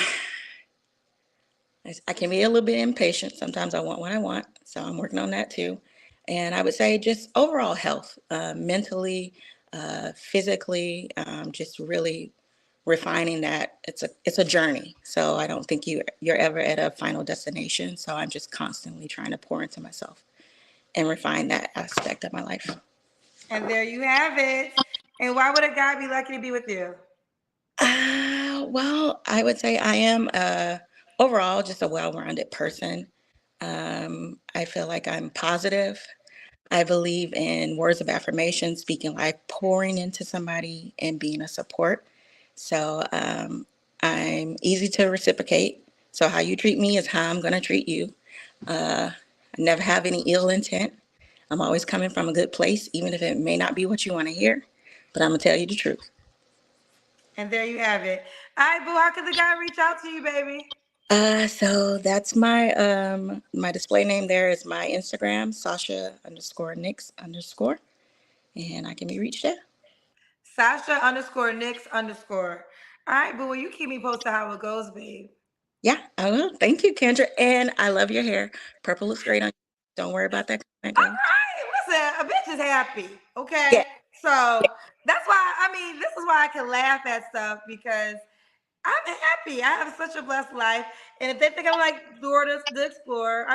I can be a little bit impatient. Sometimes I want what I want. So I'm working on that too. And I would say just overall health, mentally, physically, just really refining that. It's a journey. So I don't think you're ever at a final destination. So I'm just constantly trying to pour into myself and refine that aspect of my life. And there you have it. And why would a guy be lucky to be with you? Well, I would say I am overall just a well-rounded person. I feel like I'm positive. I believe in words of affirmation, speaking life, pouring into somebody, and being a support. So I'm easy to reciprocate. So how you treat me is how I'm going to treat you. I never have any ill intent. I'm always coming from a good place, even if it may not be what you want to hear. But I'm going to tell you the truth. And there you have it. All right, boo, how can the guy reach out to you, baby? So that's my display name there is my Instagram, Sasha_Nix_, and I can be reached there. Sasha_Nix_. All right, boo, well, you keep me posted how it goes, babe. Yeah, I will. Thank you, Kendra. And I love your hair. Purple looks great on you. Don't worry about that comment, All girl. right, listen, a bitch is happy, okay? Yeah. So that's why, this is why I can laugh at stuff because I'm happy. I have such a blessed life. And if they think I'm like Dora the Explorer,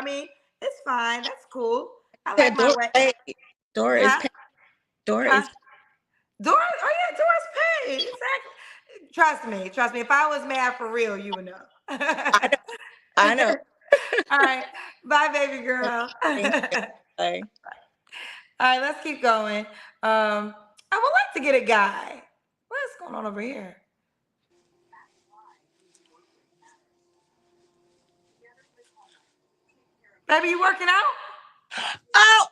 it's fine. That's cool. I Yeah, like my way. Dora is Huh? paid. Dora Huh? is Dora, oh yeah, Dora's paid. Exactly. Trust me. If I was mad for real, you would know. I know. All right. Bye, baby girl. Thank you. Bye. All right, let's keep going. I would like to get a guy. What's going on over here? Baby, you working out? Oh!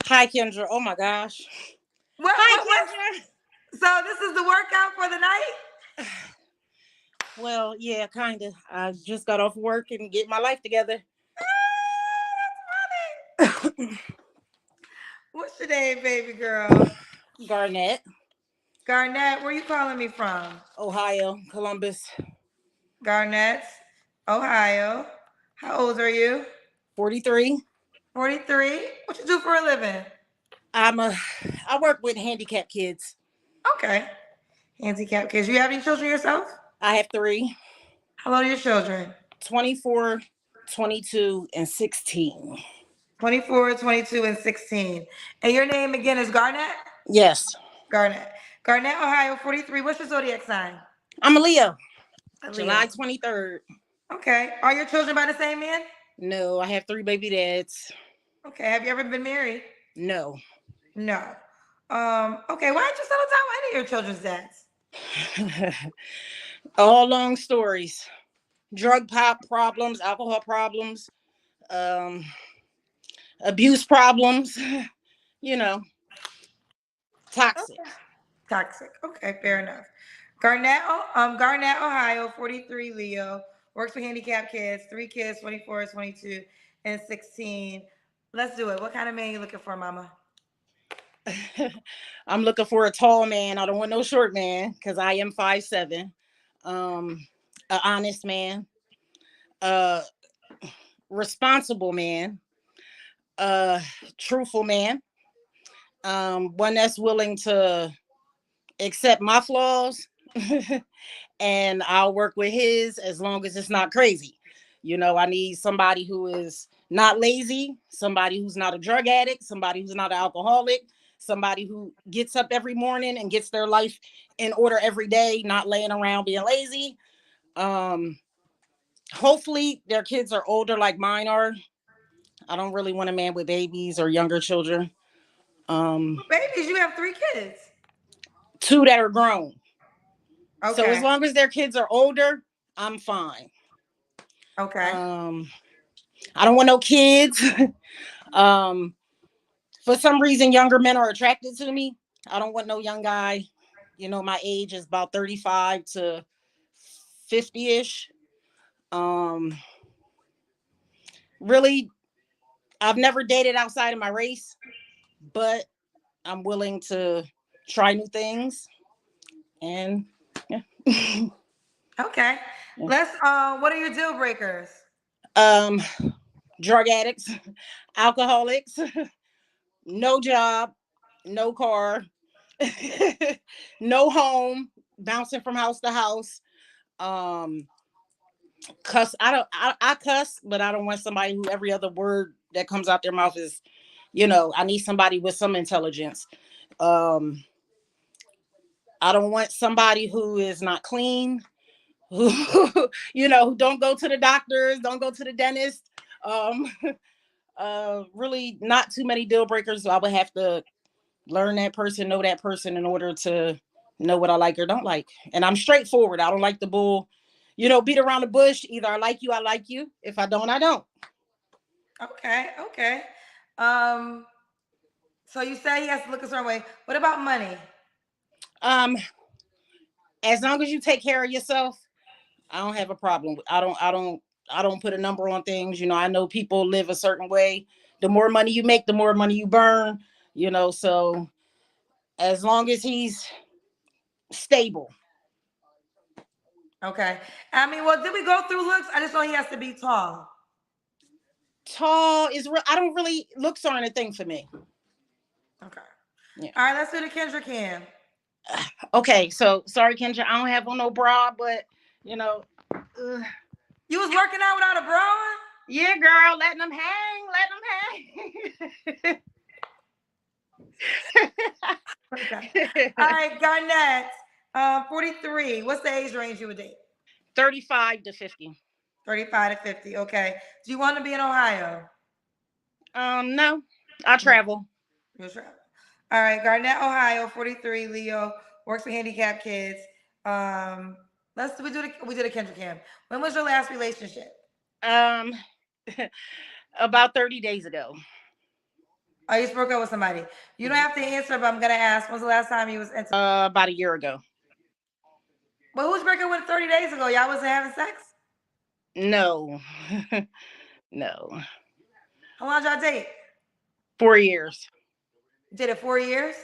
Hi, Kendra. Oh my gosh. What? Hi, Kendra. So this is the workout for the night? Well, yeah, kind of. I just got off work and get my life together. What's your name, baby girl? Garnet, Garnett, where you calling me from? Ohio, Columbus, Garnett, Ohio. How old are you? 43. 43. What you do for a living? I work with handicapped kids. Okay. Handicap kids. You have any children yourself? I have 3, How old are your children? 24, 22, and 16. 24, 22, and 16. And your name again is Garnett? Yes, Garnett. Garnett, Ohio, 43. What's your zodiac sign? I'm a Leo, A July Leo. 23rd. Okay. Are your children by the same man? No, I have 3 baby dads. Okay. Have you ever been married? No. No. Okay. Why didn't you settle down with any of your children's dads? All long stories. Drug pop problems, alcohol problems, um, abuse problems, you know, toxic. Okay. Toxic. Okay, fair enough. Garnett, Ohio, 43, Leo, works with handicapped kids, 3 kids, 24, 22, and 16. Let's do it. What kind of man you looking for, mama? I'm looking for a tall man. I don't want no short man because I am 5'7". An honest man, a responsible man, a truthful man, one that's willing to accept my flaws and I'll work with his as long as it's not crazy. I need somebody who is not lazy, somebody who's not a drug addict, somebody who's not an alcoholic, somebody who gets up every morning and gets their life in order every day, not laying around being lazy. Um, Hopefully their kids are older like mine are. I don't really want a man with babies or younger children. Babies, you have 3 kids. 2 that are grown. So as Okay. long as their kids are older, I'm fine. Okay. I don't want no kids. For some reason, younger men are attracted to me. I don't want no young guy. My age is about 35 to 50-ish. Really, I've never dated outside of my race, but I'm willing to try new things. And yeah. Okay. What are your deal breakers? um, Drug addicts, alcoholics, no job, no car, no home, bouncing from house to house. Cuss. I cuss, but I don't want somebody who every other word that comes out their mouth is, I need somebody with some intelligence. Um, I don't want somebody who is not clean, who, who don't go to the doctors, don't go to the dentist. Um, really not too many deal breakers. So I would have to learn that person, know that person in order to know what I like or don't like. And I'm straightforward. I don't like the bull, beat around the bush. Either I like you, I like you. If I don't, I don't. Okay. Okay. Um, so you say he has to look a certain way. What about money? Um, as long as you take care of yourself, I don't have a problem. I don't put a number on things. I know people live a certain way. The more money you make, the more money you burn, so as long as he's stable. Okay. I mean, well, did we go through looks? I just know he has to be tall. Tall is real. I don't really looks aren't a thing for me. Okay. Yeah. All right, let's do the Kendra Cam. Okay, so sorry, Kendra, I don't have on no bra, but You was working out without a bra on? yeah, girl, letting them hang. Okay. All right, Garnett, 43. What's the age range you would date? 35 to 50. 35 to 50. Okay. Do you want to be in Ohio? No, I travel. You'll travel. All right, Garnett, Ohio, 43, Leo, works with handicapped kids. We did a Kendra Cam. When was your last relationship? Um, about 30 days ago. Oh, you broke up with somebody. You don't have to answer, but I'm gonna ask. When's the last time you was into? About a year ago. But who's breaking with 30 days ago? Y'all wasn't having sex? No. No. How long y'all date? 4 years. Did it 4 years?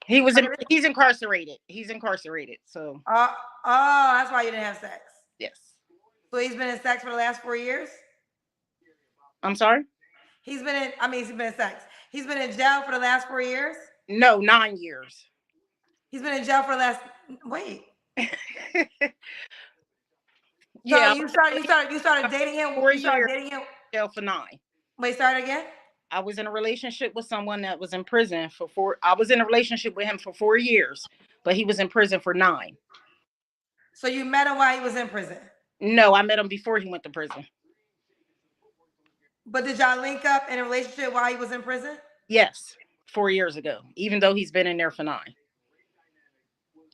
He's incarcerated. He's incarcerated. So Oh, that's why you didn't have sex. yes. So he's been in sex for the last 4 years? I'm sorry? He's been in sex. He's been in jail for the last 4 years? No, 9 years. He's been in jail for the last, wait. Yeah. So you started dating him. 4 You started years dating him. jail for 9. Wait, start again? I was in a relationship with someone that was in prison for 4. I was in a relationship with him for 4 years, but he was in prison for 9. So you met him while he was in prison? No, I met him before he went to prison. But did y'all link up in a relationship while he was in prison? Yes, 4 years ago, even though he's been in there for 9.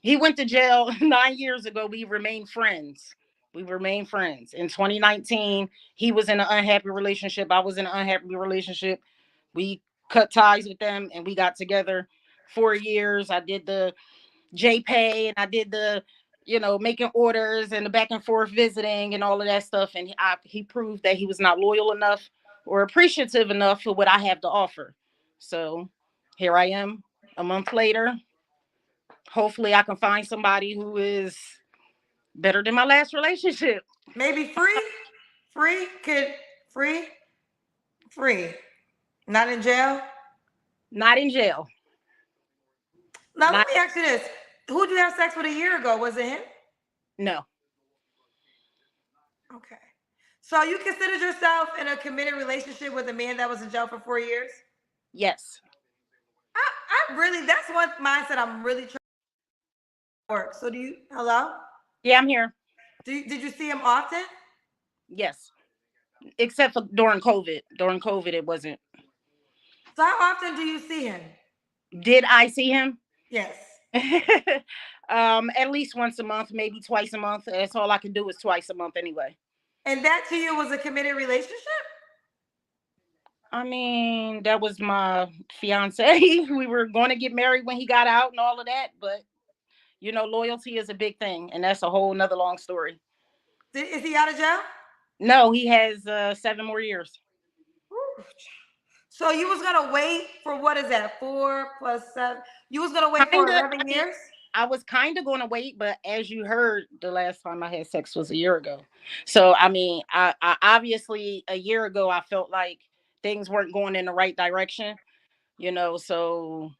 He went to jail 9 years ago. We remained friends. In 2019, he was in an unhappy relationship. I was in an unhappy relationship. We cut ties with them and we got together 4 years. I did the JPay and I did the, making orders and the back and forth visiting and all of that stuff. And he proved that he was not loyal enough or appreciative enough for what I have to offer. So here I am a month later. Hopefully I can find somebody who is better than my last relationship. Maybe free? Free. Not in jail? Not in jail. Now let me ask you this. Who did you have sex with a year ago? Was it him? No. Okay. So you considered yourself in a committed relationship with a man that was in jail for 4 years? Yes. I really, that's one mindset I'm really trying to work. So hello? Yeah, I'm here. Did you see him often? Yes. Except for during COVID. During COVID, it wasn't. So how often do you see him? Did I see him? Yes. At least once a month, maybe twice a month. That's all I can do is twice a month anyway. And that to you was a committed relationship? I mean, that was my fiance. We were going to get married when he got out and all of that, but loyalty is a big thing, and that's a whole nother long story. Is he out of jail? No, he has 7 more years. So you was gonna wait for, what is that, 4 + 7? You was gonna wait for 11 years? I was kind of going to wait, but as you heard, the last time I had sex was a year ago. So, I mean, I obviously a year ago, I felt like things weren't going in the right direction, so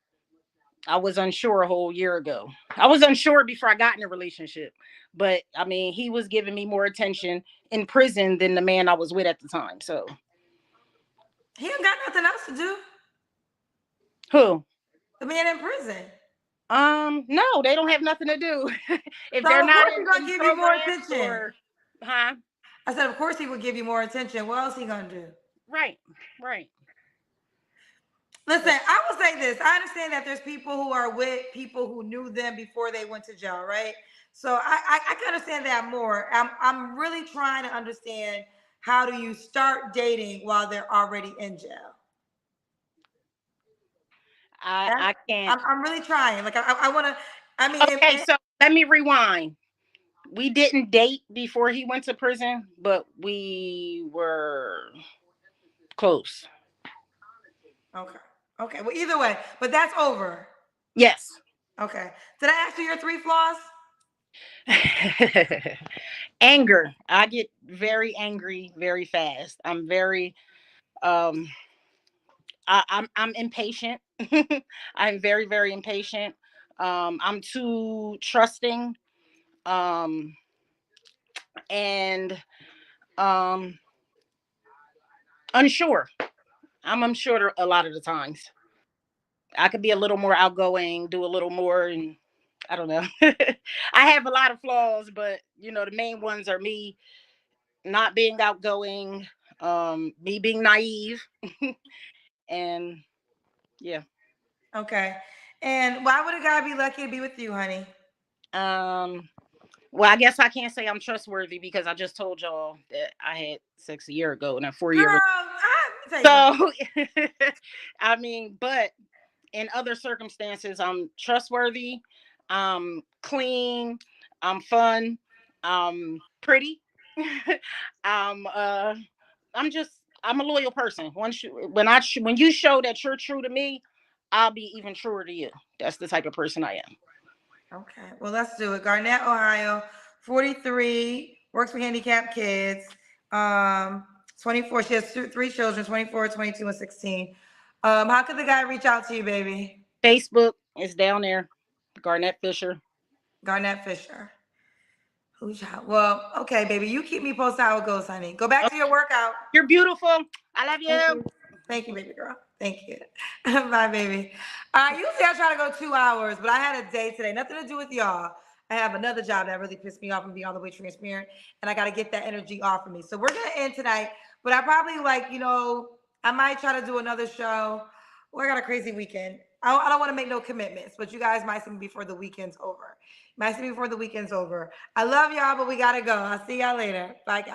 I was unsure a whole year ago. I was unsure before I got in a relationship, but I mean, he was giving me more attention in prison than the man I was with at the time. So he ain't got nothing else to do. Who? The man in prison. No, they don't have nothing to do. If so they're not gonna give you more attention. Huh? I said, of course he would give you more attention. What else he gonna do? Right. Listen, I will say this. I understand that there's people who are with people who knew them before they went to jail, right? So I can understand that more. I'm really trying to understand, how do you start dating while they're already in jail? I can't. I'm really trying. Like I want to. I mean, okay. So let me rewind. We didn't date before he went to prison, but we were close. Okay. Well, either way, but that's over. Yes. Okay. Did I ask you your 3 flaws? Anger. I get very angry very fast. I'm very I'm impatient. I'm very, very impatient. I'm too trusting. And unsure. I'm unsure a lot of the times. I could be a little more outgoing, do a little more, and I don't know. I have a lot of flaws, but the main ones are me not being outgoing, me being naive, and yeah. Okay. And why would a guy be lucky to be with you, honey? Well, I guess I can't say I'm trustworthy because I just told y'all that I had sex a year ago in a 4-year. So, I mean, but in other circumstances, I'm trustworthy, clean, I'm fun. I'm pretty. I'm just I'm a loyal person. When you show that you're true to me, I'll be even truer to you. That's the type of person I am. Okay, well, let's do it. Garnet, Ohio, 43, works with handicapped kids. 24, she has three children, 24, 22, and 16. How could the guy reach out to you, baby? Facebook is down there. Garnet Fisher. Garnet Fisher. Who's out? Well, okay, baby. You keep me posted how it goes, honey. Go back to your workout. You're beautiful. I love you. Thank you. Thank you, baby girl. Thank you. Bye, baby. Usually I try to go 2 hours, but I had a day today. Nothing to do with y'all. I have another job that really pissed me off and be all the way transparent, and I got to get that energy off of me. So we're gonna end tonight, but I probably I might try to do another show. Well, I got a crazy weekend. I don't want to make no commitments, but you guys might see me before the weekend's over. Might see me before the weekend's over. I love y'all, but we gotta go. I'll see y'all later. Bye, guys.